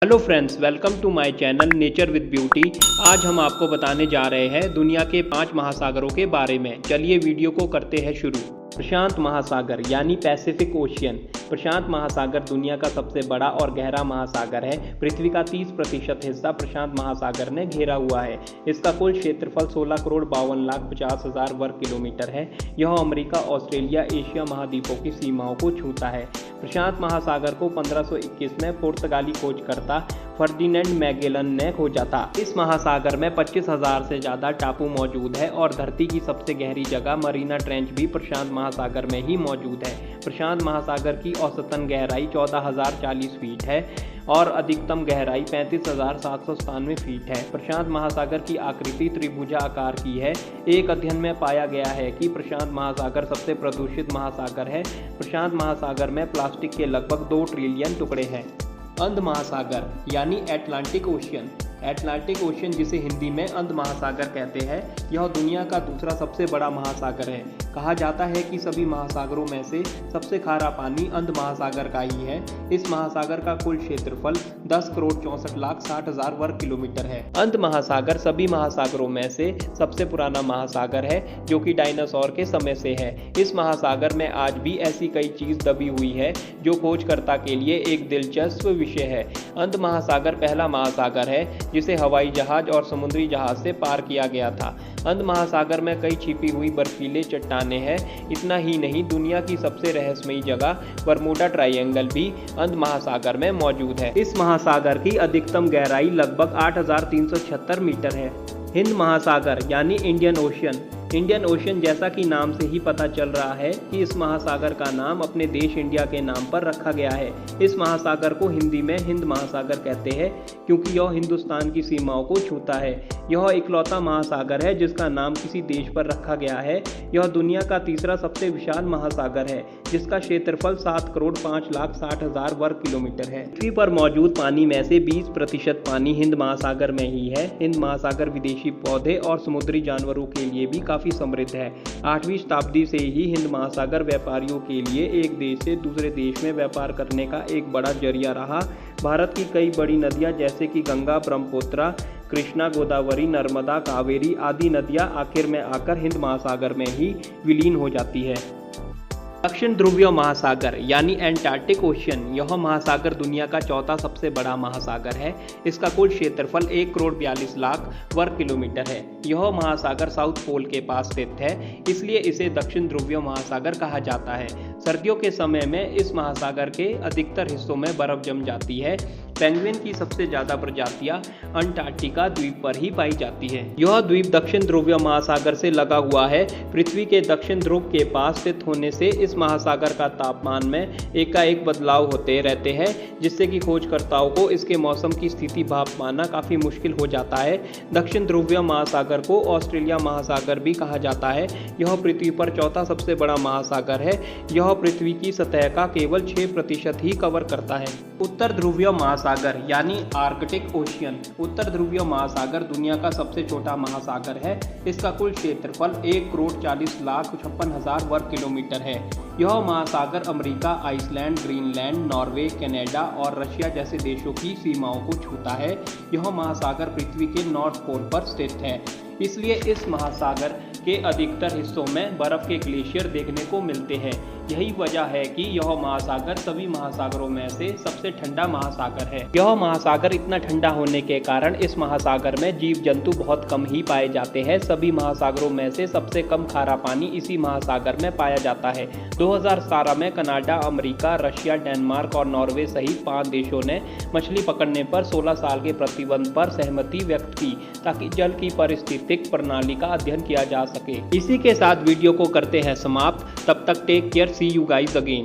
Hello friends, welcome to my channel nature with beauty. आज हम आपको बताने जा रहे हैं दुनिया के 5 महासागरों के बारे में। चलिए वीडियो को करते हैं शुरू। प्रशांत महासागर यानी पैसिफिक ओशियन। प्रशांत महासागर दुनिया का सबसे बड़ा और गहरा महासागर है। पृथ्वी का 30% हिस्सा प्रशांत महासागर ने घेरा हुआ है। इसका कुल क्षेत्रफल 16,52,50,000 वर्ग किलोमीटर है। यह अमेरिका, ऑस्ट्रेलिया, एशिया महाद्वीपों की सीमाओं को छूता है। प्रशांत महासागर को 1521 में पुर्तगाली खोजकर्ता फर्डिनेंड मैगेलन ने खोजा था। इस महासागर में 25,000 से ज़्यादा टापू मौजूद है और धरती की सबसे गहरी जगह मरीना ट्रेंच भी प्रशांत महासागर में ही मौजूद है। प्रशांत महासागर की औसतन गहराई 14,040 फीट है और अधिकतम गहराई 35,797 फीट है। प्रशांत महासागर की आकृति त्रिभुजाकार की है। एक अध्ययन में पाया गया है कि प्रशांत महासागर सबसे प्रदूषित महासागर है। प्रशांत महासागर में प्लास्टिक के लगभग 2 ट्रिलियन टुकड़े हैं। अंध महासागर यानी एटलांटिक ओशियन। एटलांटिक ओशियन, जिसे हिंदी में अंध महासागर कहते हैं, यह दुनिया का दूसरा सबसे बड़ा महासागर है। कहा जाता है कि सभी महासागरों में से सबसे खारा पानी अंध महासागर का ही है। इस महासागर का कुल क्षेत्रफल 10,64,60,000 वर्ग किलोमीटर है। अंध महासागर सभी महासागरों में से सबसे पुराना महासागर है, जो कि डायनासोर के समय से है। इस महासागर में आज भी ऐसी कई चीज दबी हुई है जो खोजकर्ता के लिए एक दिलचस्प विषय है। अंध महासागर पहला महासागर है जिसे हवाई जहाज और समुद्री जहाज से पार किया गया था। अंध महासागर में कई छिपी हुई बर्फीले चट्टानें हैं। इतना ही नहीं, दुनिया की सबसे रहस्यमयी जगह बरमूडा ट्रायंगल भी अंध महासागर में मौजूद है। इस महासागर की अधिकतम गहराई लगभग 8,376 मीटर है। हिंद महासागर यानी इंडियन ओशियन। इंडियन ओशियन, जैसा कि नाम से ही पता चल रहा है कि इस महासागर का नाम अपने देश इंडिया के नाम पर रखा गया है। इस महासागर को हिंदी में हिंद महासागर कहते हैं क्योंकि यह हिंदुस्तान की सीमाओं को छूता है। यह इकलौता महासागर है जिसका नाम किसी देश पर रखा गया है। यह दुनिया का तीसरा सबसे विशाल महासागर है जिसका क्षेत्रफल 7,05,60,000 वर्ग किलोमीटर है। पृथ्वी पर मौजूद पानी में से 20% पानी हिंद महासागर में ही है। हिंद महासागर विदेशी पौधे और समुद्री जानवरों के लिए भी काफी समृद्ध है। 8वीं शताब्दी से ही हिंद महासागर व्यापारियों के लिए एक देश से दूसरे देश में व्यापार करने का एक बड़ा जरिया रहा। भारत की कई बड़ी नदियां जैसे कि गंगा, ब्रह्मपुत्र, कृष्णा, गोदावरी, नर्मदा, कावेरी आदि नदियां आखिर में आकर हिंद महासागर में ही विलीन हो जाती है। दक्षिण ध्रुवीय महासागर यानी एंटार्क्टिक ओशियन। यह महासागर दुनिया का चौथा सबसे बड़ा महासागर है। इसका कुल क्षेत्रफल 1,42,00,000 वर्ग किलोमीटर है। यह महासागर साउथ पोल के पास स्थित है, इसलिए इसे दक्षिण ध्रुवीय महासागर कहा जाता है। सर्दियों के समय में इस महासागर के अधिकतर हिस्सों में बर्फ जम जाती है। पेंगुइन की सबसे ज्यादा प्रजातियां अंटार्कटिका द्वीप पर ही पाई जाती है। यह द्वीप दक्षिण ध्रुवीय महासागर से लगा हुआ है। पृथ्वी के दक्षिण ध्रुव के पास स्थित होने से इस महासागर का तापमान में एकाएक बदलाव होते रहते हैं, जिससे कि खोजकर्ताओं को इसके मौसम की स्थिति भाप पाना काफी मुश्किल हो जाता है। दक्षिण ध्रुवीय महासागर को ऑस्ट्रेलिया महासागर भी कहा जाता है। यह पृथ्वी पर चौथा सबसे बड़ा महासागर है। यह पृथ्वी की सतह का केवल 6% ही कवर करता है। उत्तर ध्रुवीय महासागर यानी आर्कटिक ओशियन। उत्तर ध्रुवीय महासागर दुनिया का सबसे छोटा महासागर है। इसका कुल क्षेत्रफल 1,40,56,000 वर्ग किलोमीटर है। यह महासागर America, Iceland, Greenland, Norway, Canada और रशिया जैसे देशों की सीमाओं को छूता है। यह महासागर पृथ्वी के नॉर्थ पोल पर स्थित है, इसलिए इस महासागर के अधिकतर हिस्सों में बर्फ के ग्लेशियर देखने को मिलते हैं। यही वजह है कि यह महासागर सभी महासागरों में से सबसे ठंडा महासागर है। यह महासागर इतना ठंडा होने के कारण इस महासागर में जीव जंतु बहुत कम ही पाए जाते हैं। सभी महासागरों में से सबसे कम खारा पानी इसी महासागर में पाया जाता है। 2017 में कनाडा, अमेरिका, रशिया, डेनमार्क और नॉर्वे सहित 5 देशों ने मछली पकड़ने पर 16 साल के प्रतिबंध पर सहमति व्यक्त की ताकि जल की पारिस्थितिक प्रणाली का अध्ययन किया जा सके। इसी के साथ वीडियो को करते हैं समाप्त। तब तक take care, see you guys again.